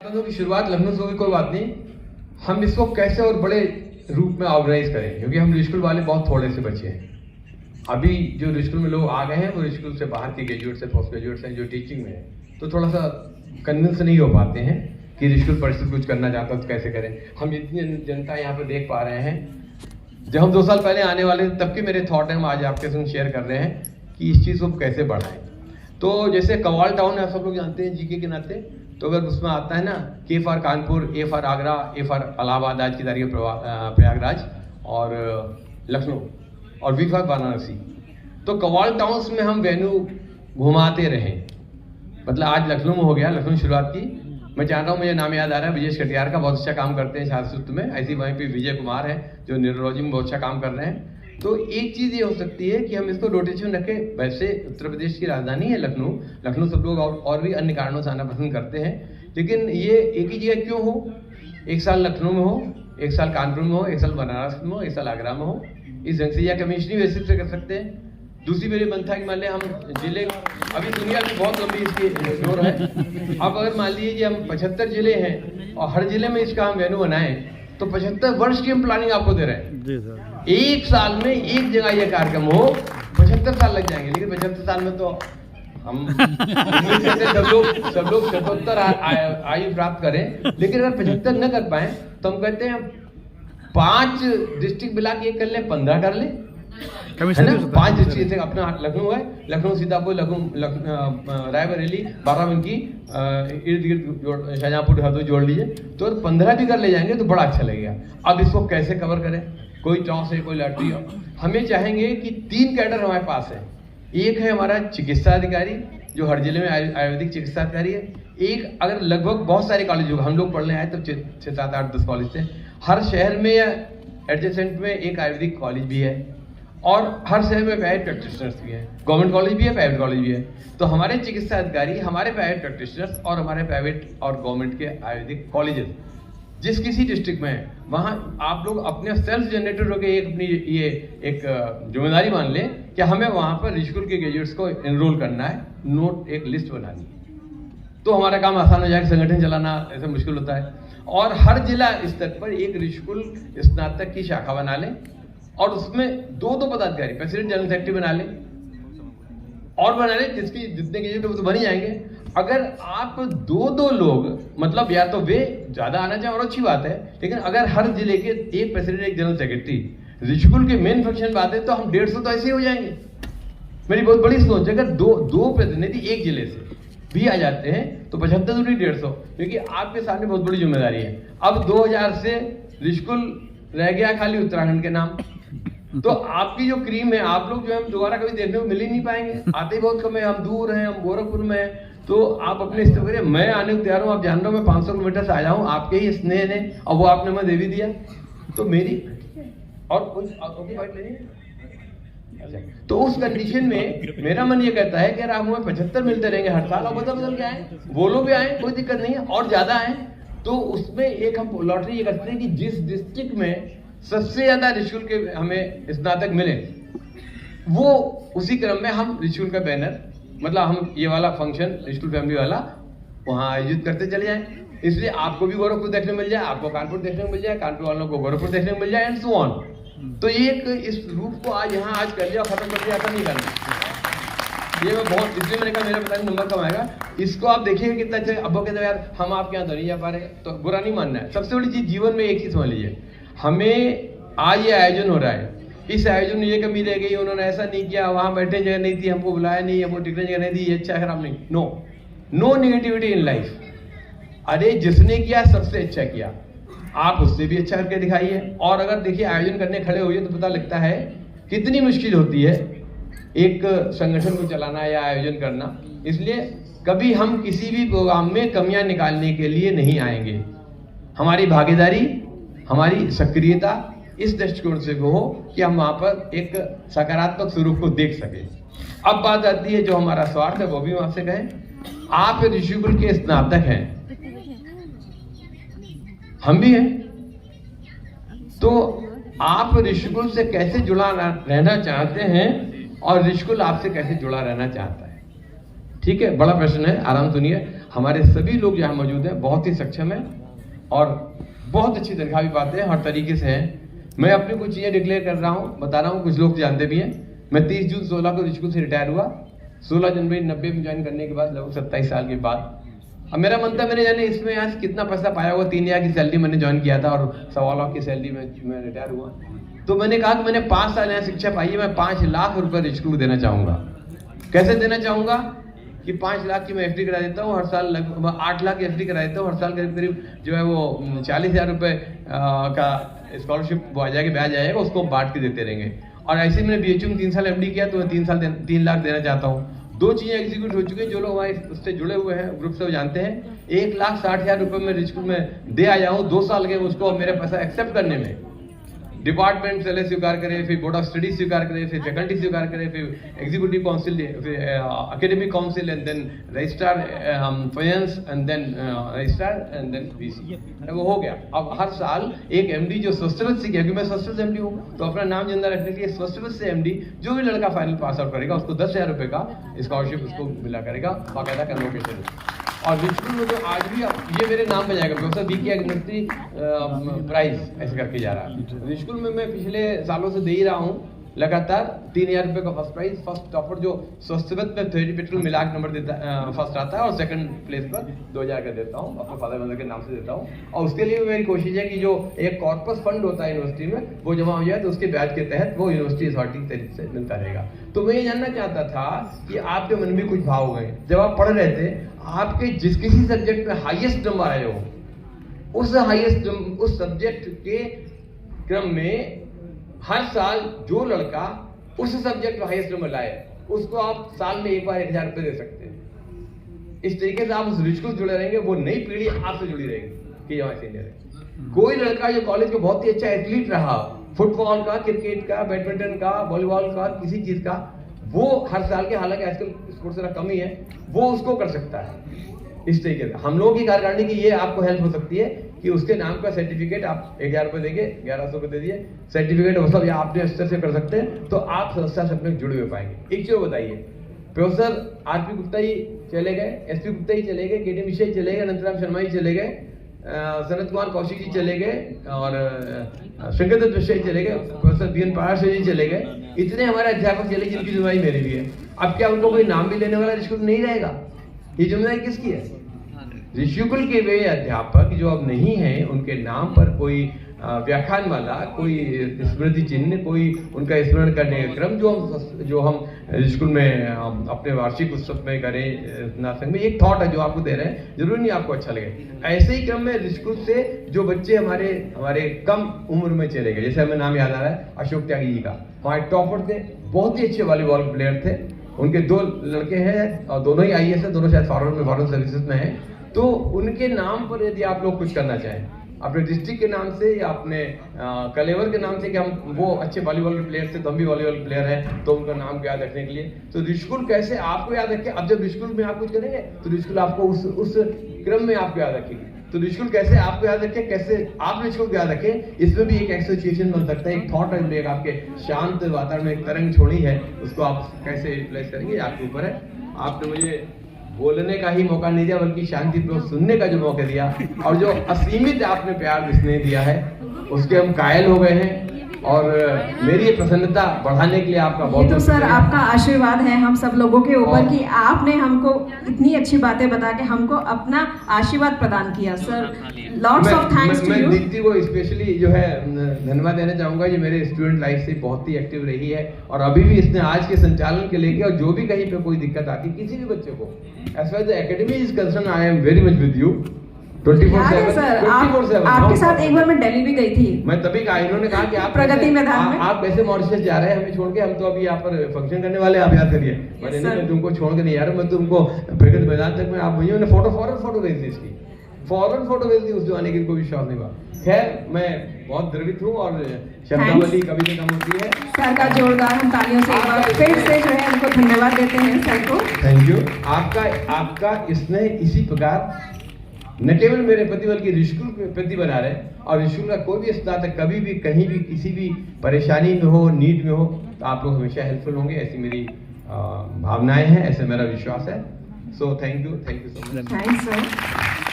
की शुरुआत लखनऊ से हुई, कोई बात नहीं। हम इसको कैसे और बड़े रूप में ऑर्गेनाइज करें, क्योंकि हम रिस्कूल वाले बहुत थोड़े से बचे हैं। अभी जो रिस्कूल में लोग आ गए हैं वो रिस्कूल से बाहर के ग्रेजुएट्स हैं, पोस्ट ग्रेजुएट्स हैं जो टीचिंग में है, तो थोड़ा सा कन्विंस नहीं हो पाते हैं कि रिस्कूल परिषद कुछ करना चाहता है तो कैसे करें। हम इतनी जनता यहाँ पर देख पा रहे हैं। जब हम 2 साल पहले आने वाले तब के मेरे थॉट हैं, हम आज आपके संग शेयर कर रहे हैं कि इस चीज़ को कैसे बढ़ाएं। तो जैसे कव्वाल टाउन है, सब लोग जानते हैं जीके के नाते, तो अगर उसमें आता है ना के for Kanpur, A for Agra, A for Allahabad आज की तारीख प्रयागराज और लखनऊ और वी फॉर वाराणसी, तो कव्वाल टाउन्स में हम वेन्यू घुमाते रहें। मतलब आज लखनऊ में हो गया, लखनऊ शुरुआत की। मैं चाहता हूँ, मुझे नाम याद आ रहा है विजय कटियार का, बहुत अच्छा काम करते हैं छात्रत्व में। ऐसी वहीं पे विजय कुमार है जो न्यूरोलॉजी में बहुत अच्छा काम कर रहे हैं। तो एक चीज़ ये हो सकती है कि हम इसको रोटेशन रखें। वैसे उत्तर प्रदेश की राजधानी है लखनऊ, लखनऊ सब लोग और भी अन्य कारणों से आना पसंद करते हैं, लेकिन ये एक ही जगह क्यों हो? एक साल लखनऊ में हो, एक साल कानपुर में हो, एक साल बनारस में हो, एक साल आगरा में हो। इस ढंग से या कमिश्नरी बेसिस पे कर सकते हैं। दूसरी मेरी मन था कि मान लिया हम जिले, अभी दुनिया की बहुत लंबी इसकी जोर है। अब अगर मान लीजिए हम 75 जिले हैं और हर जिले में इसका हम वेन्यू बनाएं, तो 75 वर्ष की हम प्लानिंग आपको दे रहे हैं। जी सर। एक साल में एक जगह ये कार्यक्रम हो, 75 साल लग जाएंगे। लेकिन 75 साल में तो हम सब लोग 77 आयु प्राप्त करें, लेकिन अगर 75 न कर पाए तो हम कहते हैं 5 डिस्ट्रिक्ट मिला के कर लें, 15 कर लें, है ना। 5 डिस्ट्रिक्ट अपना लखनऊ है, लखनऊ सीतापुर, रायबरेली, बाराबंकी, इर्द गिर्द शाहजहांपुर, हरदोई जोड़ लीजिए, तो 15 भी कर ले जाएंगे तो बड़ा अच्छा लगेगा। अब इसको कैसे कवर करें? कोई टॉस है, कोई लॉटरी हो। हमें चाहेंगे कि 3 कैडर हमारे पास है। एक है हमारा चिकित्सा अधिकारी जो हर जिले में आयुर्वेदिक चिकित्सा अधिकारी है। एक, अगर लगभग बहुत सारे कॉलेज होगा, हम लोग पढ़ने आए तो 6, 7, 8, 10 कॉलेज थे। हर शहर में या एडजेसेंट में एक आयुर्वेदिक कॉलेज भी है और हर शहर में प्राइवेट प्रैक्टिशनर्स भी हैं। गवर्नमेंट कॉलेज भी है, प्राइवेट कॉलेज भी है। तो हमारे चिकित्सा अधिकारी, हमारे प्राइवेट प्रैक्टिशनर्स और हमारे प्राइवेट और गवर्नमेंट के आयुर्वेदिक कॉलेजेस जिस किसी डिस्ट्रिक्ट में है, वहाँ आप लोग अपने सेल्फ जनरेटेड होकर एक अपनी ये एक जिम्मेदारी मान लें कि हमें वहाँ पर रिस्कूल के ग्रेजुएट्स को एनरोल करना है, नोट एक लिस्ट बनानी है। तो हमारा काम आसान हो जाएगा। संगठन चलाना ऐसा मुश्किल होता है। और हर जिला स्तर पर एक रिस्कूल स्नातक की शाखा बना लें और उसमें 2 पदाधिकारी, प्रेसिडेंट, जनरल सेक्रेटरी बना लें और बना लें, जिसकी जितने ग्रेजुएट तो बन ही जाएंगे। अगर आप 2 लोग, मतलब या तो वे ज्यादा आना चाहिए और अच्छी बात है, लेकिन अगर हर जिले के एक प्रेसिडेंट, एक जनरल सेक्रेटरी, रिस्कूल के मेन फंक्शन बात है तो हम 150 तो ऐसे ही हो जाएंगे। मेरी बहुत बड़ी सोच है, अगर 2 प्रतिनिधि एक जिले से भी आ जाते हैं तो 75 दूरी 150, क्योंकि आपके सामने बहुत बड़ी जिम्मेदारी है। अब 2000 से रिस्कूल रह गया खाली उत्तराखंड के नाम, तो आपकी जो क्रीम है, आप लोग जो हम दोबारा कभी देखने को मिल ही नहीं पाएंगे। आते ही बहुत कम है, हम दूर हैं, हम गोरखपुर में हैं। तो आप अपने स्तर करिए, मैं आने को तैयार हूँ। आप जान रहे हो मैं 500 किलोमीटर से आया हूँ, आपके ही स्नेह ने, और वो आपने मैं दे भी दिया, तो मेरी और कुछ फाइट नहीं है। तो उस कंडीशन में मेरा मन ये कहता है कि अगर आप हमें 75 मिलते रहेंगे हर साल, और बदल के आए, वो लोग भी आए, कोई दिक्कत नहीं है, और ज्यादा आए तो उसमें एक हम लॉटरी ये करते हैं कि जिस डिस्ट्रिक्ट में सबसे ज्यादा रिस्कूल के हमें स्नातक मिले, वो उसी क्रम में हम रिस्कूल का बैनर, मतलब हम ये वाला फंक्शन रिस्कूल फैमिली वाला वहाँ आयोजित करते चले जाएं। इसलिए आपको भी गोरखपुर देखने मिल जाए, आपको कानपुर देखने को मिल जाए, कानपुर वालों को गोरखपुर देखने को मिल जाए, एंड सो ऑन। तो ये इस रूप को आज यहाँ आज कर लिया, खत्म कर दिया, ऐसा नहीं करना। ये मैं बहुत, इसलिए मैंने कहा मेरा पता नहीं नंबर कम आएगा। इसको आप देखिएगा कितना अच्छा। अब वो कहते हैं यार हम आपके यहाँ तो नहीं जा पा रहे, तो बुरा नहीं मानना है। सबसे बड़ी चीज जीवन में एक ही समझ लीजिए, हमें आज ये आयोजन हो रहा है, इस आयोजन में ये कमी रह गई, उन्होंने ऐसा नहीं किया, वहां बैठने जगह नहीं थी, हमको बुलाया नहीं, हमको टिकने जगह नहीं दी, ये अच्छा खराब नहीं। No negativity in life. अरे जिसने किया सबसे अच्छा किया, आप उससे भी अच्छा करके दिखाइए। और अगर देखिए आयोजन करने खड़े होइए तो पता लगता है कितनी मुश्किल होती है एक संगठन को चलाना या आयोजन करना। इसलिए कभी हम किसी भी प्रोग्राम में कमियां निकालने के लिए नहीं आएंगे। हमारी भागीदारी, हमारी सक्रियता इस दृष्टिकोण से हो कि हम वहां पर एक सकारात्मक स्वरूप को देख सके। अब बात आती है जो हमारा स्वार्थ है, वो भी हम आपसे कहें। आप ऋषिकुल के स्नातक हैं, हम भी हैं, तो आप ऋषिकुल से कैसे जुड़ा रहना चाहते हैं और ऋषिकुल आपसे कैसे जुड़ा रहना चाहता है? ठीक है, बड़ा प्रश्न है, आराम सुनिए। हमारे सभी लोग यहाँ मौजूद हैं बहुत ही सक्षम हैं और बहुत अच्छी तनख्वाह भी पाते हैं, हर तरीके से हैं। मैं अपनी कुछ चीज़ें डिक्लेयर कर रहा हूँ, बता रहा हूँ, कुछ लोग जानते भी हैं। मैं 30 जून 16 को स्कूल से रिटायर हुआ। 16 जनवरी 90 में ज्वाइन करने के बाद लगभग 27 साल के बाद अब मेरा मन था, मैंने जाने इसमें आज कितना पैसा पाया हुआ। 3 लाख की सैलरी मैंने ज्वाइन किया था और 1.25 लाख की सैलरी में मैं रिटायर हुआ। तो मैंने कहा कि मैंने 5 साल यहाँ शिक्षा पाई है, मैं 5 लाख रुपए स्कूल को देना चाहूँगा। कैसे देना चाहूँगा कि 5 लाख की मैं एफडी करा देता हूँ, हर साल लगभग 8 लाख की एफडी करा देता हूँ, हर साल करीब करीब जो है वो 40,000 रुपये का स्कॉलरशिप वो आ जाएगा, ब्याज आएगा, उसको बांट के देते रहेंगे। और ऐसे मैंने BHU में 3 साल एमडी किया, तो मैं 3 लाख देना चाहता हूँ। 2 चीज़ें एग्जीक्यूट हो चुकी हैं। जो लोग हमारे उससे जुड़े हुए हैं ग्रुप से वो जानते हैं। 1,60,000 रुपये में स्कूल में दे आया हूँ। 2 साल गए उसको मेरे पैसा एक्सेप्ट करने में। डिपार्टमेंट पहले स्वीकार करे, फिर बोर्ड ऑफ स्टडीज स्वीकार करे, फिर फैकल्टी स्वीकार करे, फिर एग्जीक्यूटिव काउंसिल, फिर academic council and then registrar finance and then registrar and then VC। वो हो गया। अब हर साल एक MD जो स्वस्तिवत से, क्योंकि मैं स्वस्तिवत से MD हूँ तो अपना नाम जिंदा रखने के लिए स्वस्तिवत से MD जो भी लड़का फाइनल पास आउट करेगा उसको 10,000 रुपये का स्कॉलरशिप उसको मिला करेगा, बाकायदा कन्वोकेशन। और स्कूल में जो आज भी ये मेरे नाम पे जाएगा, प्रोफेसर BK अग्निहोत्री प्राइज ऐसे करके जा रहा है। स्कूल में मैं पिछले सालों से दे ही रहा हूँ लगातार 3,000 रुपये का फर्स्ट प्राइज। फर्स्ट टॉपर जो स्वस्तिवत में थ्योरी पेट्रोल मिला के नंबर देता फर्स्ट आता है, और सेकंड प्लेस पर 2,000 का देता हूँ, अपने फादर मदर के नाम से देता हूँ। और उसके लिए मेरी कोशिश है कि जो एक कॉर्पस फंड होता है यूनिवर्सिटी में वो जमा हो जाए, तो उसके ब्याज के तहत वो यूनिवर्सिटी अथॉरिटी तरीके से मिलता रहेगा। तो मैं ये जानना चाहता था कि आपके मन में कुछ भाव गए जब आप पढ़ रहे थे, आपके जिस किसी सब्जेक्ट में हाईएस्ट नंबर आए हो, उस सब्जेक्ट के क्रम में हर साल जो लड़का उस सब्जेक्ट में हाईएस्ट नंबर लाए उसको आप साल में एक बार 1,000 रुपये दे सकते हैं। इस तरीके से आप उस रिच को जुड़े रहेंगे, वो नई पीढ़ी आपसे जुड़ी रहेगी कि यहाँ सीनियर है। कोई लड़का जो कॉलेज में बहुत ही अच्छा एथलीट रहा, फुटबॉल का, क्रिकेट का, बैडमिंटन का, वॉलीबॉल का, किसी चीज का, वो हर साल के, हालांकि आजकल स्पोर्ट्स का कमी है, वो उसको कर सकता है। इस तरीके से हम लोगों की कार्यकारिणी की ये आपको हेल्प हो सकती है कि उसके नाम का सर्टिफिकेट आप 1,000 रुपये देंगे, 1,100 रुपये दे दिए सर्टिफिकेट, वो सब या आपने स्तर से कर सकते हैं, तो आप संस्था से अपने जुड़े हुए पाएंगे। एक चीज बताइए, प्रोफेसर RP गुप्ता ही चले गए, SP गुप्ता ही चले गए, KD मिश्रा ही चले गए, अनंतराम शर्मा ही चले गए, सनत कुमार कौशिक जी चले गए, और शंकर दत्त मिश्रा जी चले गए, प्रोफेसर BN पाराशर जी चले गए। इतने हमारे अध्यापक चले जिनकी जिम्मेदारी मेरी भी है। अब क्या उनको कोई नाम भी लेने वाला ऋषिकुल नहीं रहेगा? ये जिम्मेदारी किसकी है? ऋषिकुल के वे अध्यापक जो अब नहीं है, उनके नाम पर कोई व्याख्यान माला, कोई स्मृति चिन्ह, कोई उनका स्मरण करने का क्रम जो हम स्कूल में अपने वार्षिक उत्सव में करें, नाटक में, एक थॉट है जो आपको दे रहे हैं, जरूरी नहीं आपको अच्छा लगे। ऐसे ही क्रम में स्कूल से जो बच्चे हमारे कम उम्र में चले गए, जैसे हमें नाम याद आ रहा है अशोक त्यागी जी का, हमारे टॉपर थे, बहुत ही अच्छे वॉलीबॉल प्लेयर थे। उनके 2 लड़के हैं और दोनों ही IAS है, दोनों शायद फॉरेन सर्विसेज में हैं। तो उनके नाम पर यदि आप लोग कुछ करना चाहें, अपने डिस्ट्रिक्ट के नाम से या अपने कलेवर के नाम से, कि हम वो अच्छे वॉलीबॉल के प्लेयर थे तो हम भी वॉलीबॉल प्लेयर हैं, तो उनका नाम याद रखने के लिए, तो ऋषिकुल कैसे आपको याद रखे। अब जब ऋषिकुल में आप कुछ करेंगे तो ऋषिकुल आपको उस क्रम में आपको याद रखेगी। तो ऋषिकुल कैसे आपको याद रखे, कैसे आप ऋषिकुल को याद रखें, इसमें भी एक एसोसिएशन बन सकता है, एक थॉट है, आपके शांत वातावरण में एक तरंग छोड़ी है, उसको आप कैसे यूटिलाइज करेंगे आपके ऊपर है। आपने मुझे बोलने का ही मौका नहीं दिया, बल्कि शांतिपूर्वक सुनने का जो मौका दिया, और जो असीमित आपने प्यार स्नेह दिया है, उसके हम कायल हो गए हैं। और मेरी ये प्रसन्नता बढ़ाने के लिए आपका बहुत, ये तो सर आपका आशीर्वाद है हम सब लोगों के ऊपर कि आपने हमको इतनी अच्छी बातें बता के हमको अपना आशीर्वाद प्रदान किया। Sir lots of thanks to you. मैं दीप्ति को स्पेशली जो है धन्यवाद देना चाहूंगा, जो मेरे स्टूडेंट लाइफ से बहुत ही एक्टिव रही है, और अभी भी इसने आज के संचालन के लेके, और जो भी कहीं पे कोई दिक्कत आती किसी भी बच्चे को, as far the academy is concern, I am very much with you 24/7। आपके साथ एक बार मैं दिल्ली भी गई थी, मैं तभी कहा, इन्होंने कहा कि आप प्रगति मैदान में आप कैसे मॉरिशस जा रहे हैं हमें छोड़ के, हम तो अभी यहाँ पर फंक्शन करने वाले, आप याद करिए। मैंने नहीं, मैं तुमको छोड़ के नहीं आ रहा, मैं तुमको प्रगति मैदान तक में, आप मुझे फौरन फोटो भेज दी, इसकी फौरन फोटो भेज दी, उस जमाने की कोई विश्वास नहीं हुआ। खैर मैं बहुत गर्वित हूँ, और शब्दावली कभी नहीं कम होती है। सर का जोरदार हम तालियों से एक बार फिर से जो है उनको धन्यवाद देते हैं सर को। Thank you. आपका स्नेह इसी प्रकार न केवल मेरे प्रति बल्कि ऋषिकुल के प्रति बना रहे, और ऋषिकुल का कोई भी स्नातक कभी भी कहीं भी किसी भी परेशानी में हो, नीड में हो, तो आप लोग हमेशा हेल्पफुल होंगे, ऐसी मेरी भावनाएं हैं, ऐसे मेरा विश्वास है। So thank you so much. Thanks sir.